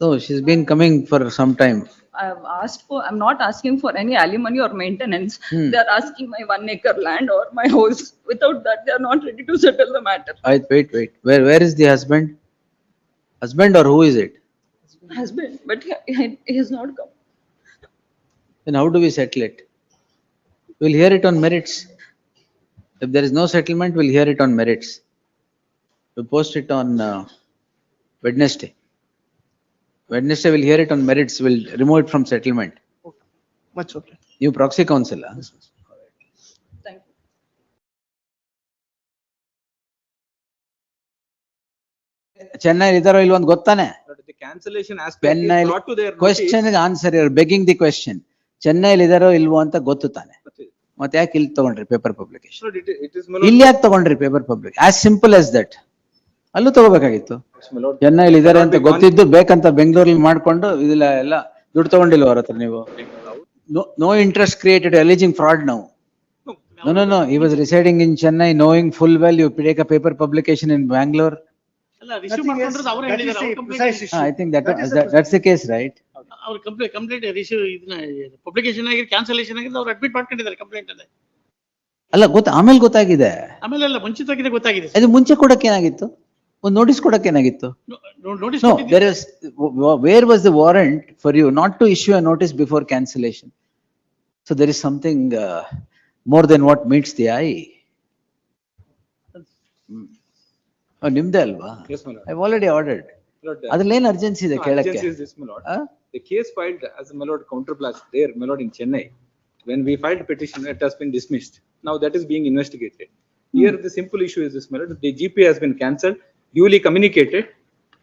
No, she's been coming for some time. I'm not asking for any alimony or maintenance. Hmm. They are asking my 1 acre land or my house. Without that, they are not ready to settle the matter. Wait. Where is the husband? Husband or who is it? Husband, but he has not come. Then how do we settle it? We'll hear it on merits. If there is no settlement, we'll hear it on merits. We'll post it on Wednesday. Wednesday we'll hear it on merits. We'll remove it from settlement. Okay. Much okay. You proxy counsel. Thank you. Chennai ಇದಾರೋ ಇಲ್ವೋ ಅಂತ ಗೊತ್ತಾನೆ? But the cancellation aspect is Chennai brought to their question answer ಇರ್ begging the question. ಚೆನ್ನೈಲಿ ಇದಾರೋ ಇಲ್ವೋ ಅಂತ ಗೊತ್ತು ತಾನೆ. notice. ಮತ್ತೆ ಯಾಕೆ ಇಲ್ಲಿ ತಗೊಂಡ್ರಿ paper publication? No, it is my lord. ಇಲ್ಲಿ ಯಾಕೆ ತಗೊಂಡ್ರಿ paper public? As simple as that. ಅಲ್ಲೂ ತಗೋಬೇಕಾಗಿತ್ತು. My lord. ಚೆನ್ನೈಲಿ ಇದಾರೆ ಅಂತ ಗೊತ್ತಿದ್ದು ಬೇಕಂತ ಬೆಂಗಳೂರಲ್ಲಿ ಮಾಡ್ಕೊಂಡು ಇದೆಲ್ಲ ಎಲ್ಲ ದುಡ್ಡು ತಗೊಂಡಿಲ್ಲ ಅವ್ರ ಹತ್ರ ನೀವು. No interest created alleging fraud ನಾವು. No. He was residing in Chennai, knowing full well you take a paper publication in Bangalore. ಅಲ್ಲ ರಿಸೀವ್ Nothing else. ಮಾಡ್ಕೊಂಡ್ರೆ ಅವ್ರೇ That is ಹೇಳಿದ್ದಾರೆ, the ಅವ್ರ precise complaint issue. I think That is the that's the case, right? ಅವ್ರ complaint receive ಇದನ್ನ publication ಆಗಿ cancellation ಆಗಿದೆ, ಅವ್ರು ಅಡ್ಮಿಟ್ ಮಾಡ್ಕೊಂಡಿದ್ದಾರೆ ಕಂಪ್ಲೇಂಟ್ ಅದೇ. ಅಲ್ಲ ಆಮೇಲೆ ಗೊತ್ತಾಗಿದೆ. ಆಮೇಲೆ ಎಲ್ಲ ಮುಂಚಿತವಾಗಿದೆ ಗೊತ್ತಾಗಿದೆ. ಅದು ಮುಂಚೆ ಕೊಡಕ್ಕೆ ಏನಾಗಿತ್ತು? ಒಂದು ನೋಟಿಸ್ ಕೊಡಕ್ಕೆ ಏನಾಗಿತ್ತು? Notice No, there is, where was the warrant for you not to issue a notice before cancellation? So there is something more than what meets the eye. ನಿಮ್ದೇ ಅಲ್ವಾ? Yes, my lord. I've already ordered. My lord, ಅದ್ರಲ್ಲಿ ಏನ್ urgency ಇದೆ no, ಕೇಳಕ್ಕೆ? urgency is this, my lord. ಆ? The case filed as my lord counterblast there, my lord, in Chennai. When we filed petition, it has been dismissed. Now that is being investigated. Here the simple issue is this, my lord, the GP has been cancelled, duly communicated,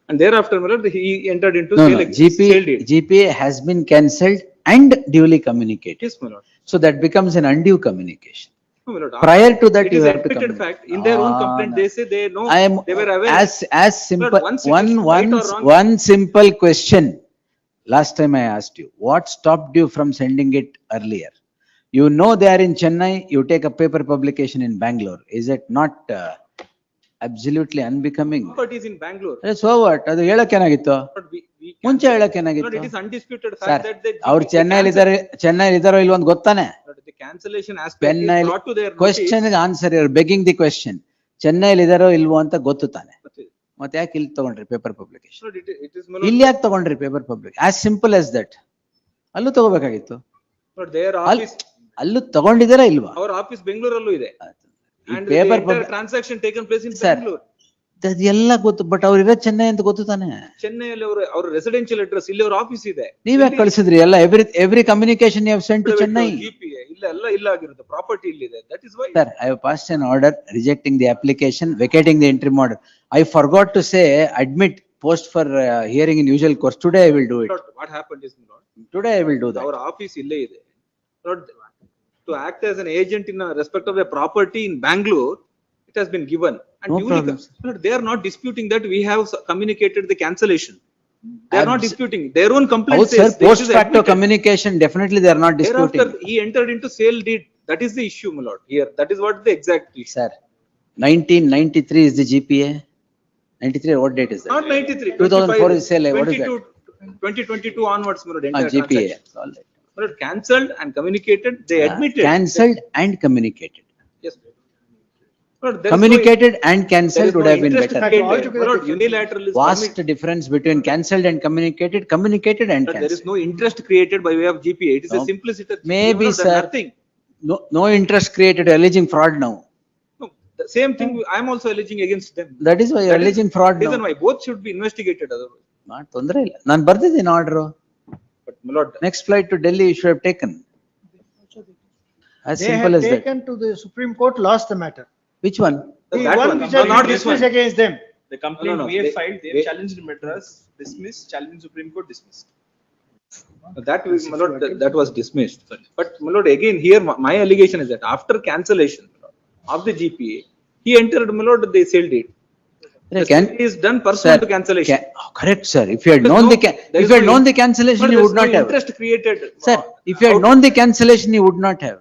and thereafter, my lord, he entered into No, sale GPA deed. has been cancelled and duly communicated. Yes, my lord. So that becomes an undue communication. No, my lord. Prior to that, It you is have to admitted communicate. fact. In their own Ah, complaint, no. they say they know, I am they were aware. as simple, once it is right or wrong- one simple question. Last time I asked you, what stopped you from sending it earlier? You know they are in Chennai, you take a paper publication in Bangalore. Is it not absolutely unbecoming? But is in Bangalore. So what? ಅದು ಹೇಳಕ್ಕೆ ಏನಾಗಿತ್ತು? But we ಮುಂಚೆ ಹೇಳಕ್ಕೆ Lord, ಏನಾಗಿತ್ತು? it is undisputed sir, fact that they. ಅವ್ರು ಚೆನ್ನೈಲಿ ಇದಾರೋ ಇಲ್ವೋ ಅಂತ ಗೊತ್ತಾನೆ? Lord, the cancellation aspect Chennai is brought to their question answer ಇರ್ ಬೆಗಿಂಗ್ ದಿ ಕ್ವೆಶ್ಚನ್. ಚೆನ್ನೈಲಿ ಇದಾರೋ ಇಲ್ವೋ ಅಂತ ಗೊತ್ತು ತಾನೆ. notice. ಮತ್ತೆ ಯಾಕೆ ಇಲ್ಲಿ ತಗೊಂಡ್ರಿ paper publication? Lord, it is my lord. ಇಲ್ಲಿ ಯಾಕೆ ತಗೊಂಡ್ರಿ paper public? As simple as that. ಅಲ್ಲೂ ತಗೋಬೇಕಾಗಿತ್ತು. Lord, their ಅಲ್- office, ಅಲ್ಲೂ ತಗೊಂಡಿದ್ದೀರಾ ಇಲ್ವಾ? our office Bangalore ಅಲ್ಲೂ ಇದೆ. ಈ And the paper entire transaction taken place in Sir. Bangalore. ಎಲ್ಲ ಗೊತ್ತು, ಬಟ್ ಅವ್ರು ಇರೋ ಚೆನ್ನೈ ಅಂತ ಗೊತ್ತು ತಾನೆ. ಚೆನ್ನೈಯಲ್ಲಿ ಅವ್ರ ರೆಸಿಡೆನ್ಷಿಯಲ್ ಅಡ್ರೆಸ್, ಇಲ್ಲಿ ಅವ್ರ ಆಫೀಸ್ ಇದೆ. ನೀವ್ ಯಾಕೆ ಕಳಿಸಿದ್ರಿ ಎಲ್ಲ? Every communication you have sent to Chennai. GPA ಇಲ್ಲ ಆಗಿರುತ್ತೆ, ಪ್ರಾಪರ್ಟಿ ಇಲ್ಲಿದೆ. That is why. Sir, I have passed an order rejecting the application, vacating the interim order. I forgot to say admit post for hearing in usual course. Today I will do it. Lord, what happened is, my lord, Today I will do that. our office ಇಲ್ಲೇ ಇದೆ. Lord, to act as an agent in respect of a property in Bangalore, it has been given. And No duly problem, sir. Lord, they are not disputing that we have communicated the cancellation. They are not Abs- disputing. Their own complaint Out, sir, says. this post is facto admitted. communication, definitely they are not disputing. Thereafter, he entered into sale deed. That is the issue, my lord, here. That is what the exact issue. Sir, 1993 is the GPA. 93, what date is that? Not 93. 2004 is sale, what is that? 2022 onwards, my lord, Ah, entire GPA. transaction. All right. My lord, cancelled and communicated, they admitted. Cancelled and communicated. Yes. My lord, there is no- Communicated and there is cancelled would no have been interest better. created. Altogether My lord, different. unilateral is Vast permitted. difference between cancelled and communicated and But there is cancelled. no interest created by way of GPA. It is a No. simplicity. Maybe, My lord, there's sir. Nothing. No interest created, alleging fraud now. No, the same thing I am also alleging against them. That is why you are That is alleging fraud Reason now. why both should be investigated otherwise. ನಾನ್ ತೊಂದ್ರೆ ಇಲ್ಲ. ನಾನು ಬರ್ದಿದ್ದೀನಿ order. But my lord, Next flight to Delhi you should have taken. As They simple had as that. taken to the Supreme Court, lost the matter. Which one? The that one one, which no, has not been this one. dismissed against them. The complaint no, we have they- filed, they they- have challenged Madras, dismissed, challenged Supreme Court, dismissed. that was, my lord, that was dismissed. But my lord, again, here my allegation is that after cancellation my lord, of the GPA, he entered, my lord, they sale deed. The Can- sale is done pursuant to cancellation. Correct, sir. If you had There is known no- the, there if is you had no known in- the cancellation, But you there's would not no have. interest created. Sir, if you had known the cancellation, you would not have.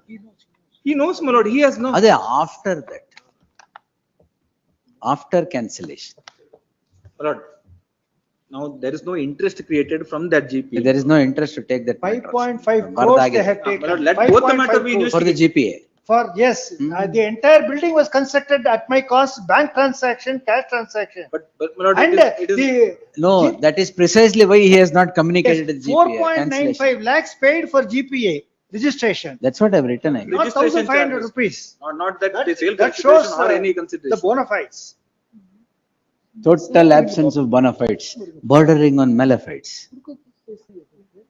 He knows, my lord, he has no. ಅದೇ after that. After cancellation. My lord, Now there is no interest created from that GPA. There is no interest to take that. matter also. 5.5 crores ಬರ್ದಾಗಿದೆ. they have my taken. lord, let both the matter 5.5 be crores. For the GPA. For, yes, the entire building was constructed at my cost, bank transaction, cash transaction. But my lord, And it is. the. No, that is precisely why he has not communicated with GPA. 4.95 cancellation. lakhs paid for GPA registration, That's what I've written. I guess. not Registration 1,500 charges. rupees. Not that That- the sale that shows, consideration or any The consideration. bona fides. Total absence of bona fides, bordering on malefides.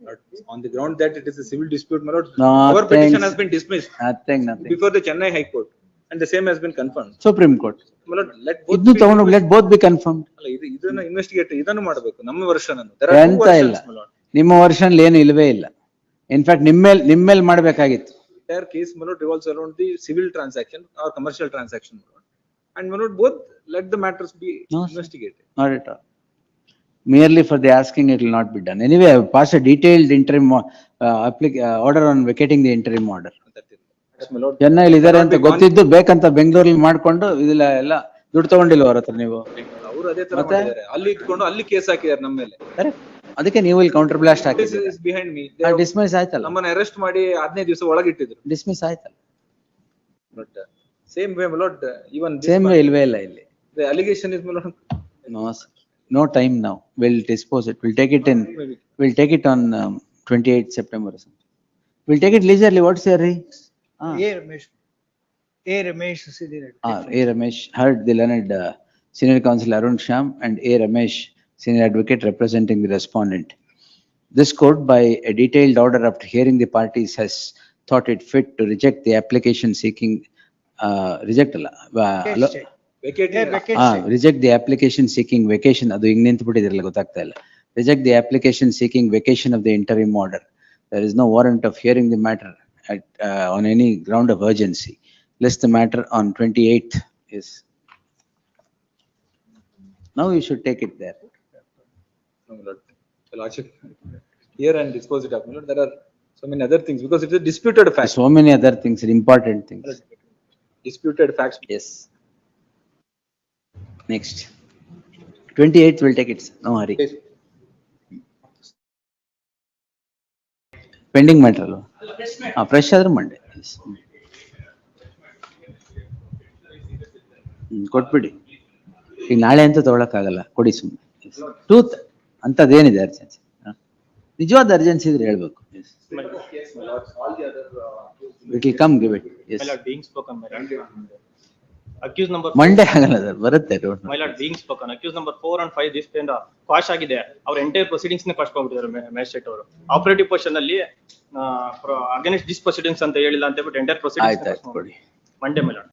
But on the ground that it is a civil dispute, my lord, our Nothing. petition has been dismissed Nothing. before the Chennai High Court and the same has been confirmed. Supreme Court. My lord, let both. ಇದನ್ನು be ತಗೊಂಡು let invest- both be confirmed. ಅಲ್ಲ, ಇದನ್ನ investigate ಇದನ್ನು ಮಾಡಬೇಕು ನಮ್ಮ version ಅನ್ನು. There are two ಎಂತ ಇಲ್ಲ. versions, my lord. ನಿಮ್ಮ ವರ್ಷನ್ ಏನು ಇಲ್ವೇ ಇಲ್ಲ. ಇನ್ಫ್ಯಾಕ್ಟ್ ನಿಮ್ಮೇಲ್ ಮಾಡ್ಬೇಕಾಗಿತ್ತು. Entire case, my lord, revolves around the civil transaction or commercial transaction, my lord. And my lord, both let the matters be No, sir. investigated. Not at all. Merely for the asking, it will not be done. Anyway, I have passed a detailed interim order on vacating the interim order. Yes, my lord. ಚೆನ್ನೈಲಿ ಇದಾರೆ Cannot ಅಂತ be gone- ಗೊತ್ತಿದ್ದು ಬೇಕಂತ ಬೆಂಗಳೂರಲ್ಲಿ ಮಾಡ್ಕೊಂಡು ಇದೆಲ್ಲ ಎಲ್ಲ ದುಡ್ಡು ತಗೊಂಡಿಲ್ಲ ಅವ್ರ ಹತ್ರ ನೀವು. ಅವ್ರು ಅದೇ ತರ ಮತ್ತೆ? ಮಾಡಿದ್ದಾರೆ. ಅಲ್ಲಿ ಇದ್ಕೊಂಡು ಅಲ್ಲಿ ಕೇಸ್ ಹಾಕಿದ್ದಾರೆ ನಮ್ಮ ಮೇಲೆ. Correct. ಅದಕ್ಕೆ ನೀವು ಇಲ್ಲಿ ಕೌಂಟರ್ ಬ್ಲಾಸ್ಟ್ This ಹಾಕಿದ್ದೀರಾ. is behind me. They have dismiss ಆಯ್ತಲ್ಲ. ನಮ್ಮನ್ನ ಅರೆಸ್ಟ್ ಮಾಡಿ 15 ದಿವಸ ಒಳಗಿಟ್ಟಿದ್ರು. ಡಿಸ್ಮಿಸ್ ಆಯ್ತಲ್ಲ. But same way, my lord, even this same one, ಇಲ್ವೇ ಇಲ್ಲ ಇಲ್ಲಿ. the allegation is, my lord, No, sir. No time now. We'll dispose it. We'll take it in. maybe. We'll take it on 28th September or something. We'll take it leisurely. What's your ring? A Ramesh Siddhi. A Ramesh heard the learned Senior Counsel Arun Sham and A Ramesh, Senior Advocate representing the respondent. This court, by a detailed order after hearing the parties, has thought it fit to reject the application seeking, reject ಅಲ್ಲ, Vacating. reject the application seeking vacation. ಅದು ಹಿಂಗ್ ನಿಂತ್ಬಿಟ್ಟಿದ್ರಲ್ಲ ಗೊತ್ತಾಗ್ತಾ ಇಲ್ಲ. Reject the application seeking vacation of the interim order. There is no warrant of hearing the matter on any ground of urgency. List the matter on 28th is. Now you should take it there. No, my lord. The lordship, here and dispose it up, my lord. There are so many other things because it's a disputed fact. So many other things, important things. Disputed facts. Yes. Next. 28th we'll take it. No hurry. Pending matter ಅಲ್ವಾ? Fresh ಆದ್ರೆ Monday. Yes. ಕೊಟ್ಬಿಡಿ. ಈಗ ನಾಳೆ ಅಂತೂ ತಗೊಳಕ್ಕಾಗಲ್ಲ, ಕೊಡಿ ಸುಮ್ಮನೆ. Tooth ಅಂತದೇನಿದೆ ಅರ್ಜೆನ್ಸಿ? ನಿಜವಾದ ಅರ್ಜೆನ್ಸಿ ಇದ್ರೆ ಹೇಳ್ಬೇಕು. It will come, give it. Yes. My lord, being spoken, my lord. Accused number. Monday ಆಗಲ್ಲ ಸರ್, ಬರುತ್ತೆ. My lord, being spoken, accused number 4 and 5 this kind quash ಆಗಿದೆ. ಅವ್ರ ಎಂಟೈರ್ ಪ್ರೊಸೀಡಿಂಗ್ಸ್ ನ quash ಮಾಡ್ಬಿಟ್ಟಿದ್ದಾರೆ magistrate ಅವರು. Operative position ಅಲ್ಲಿ against this proceedings ಅಂತ ಹೇಳಿಲ್ಲ ಅಂತ ಹೇಳ್ಬಿಟ್ಟು ಎಂಟೈರ್ ಆಯ್ತು ಪ್ರೊಸೀಡಿಂಗ್ಸ್ ಕೊಡಿ. Monday my lord.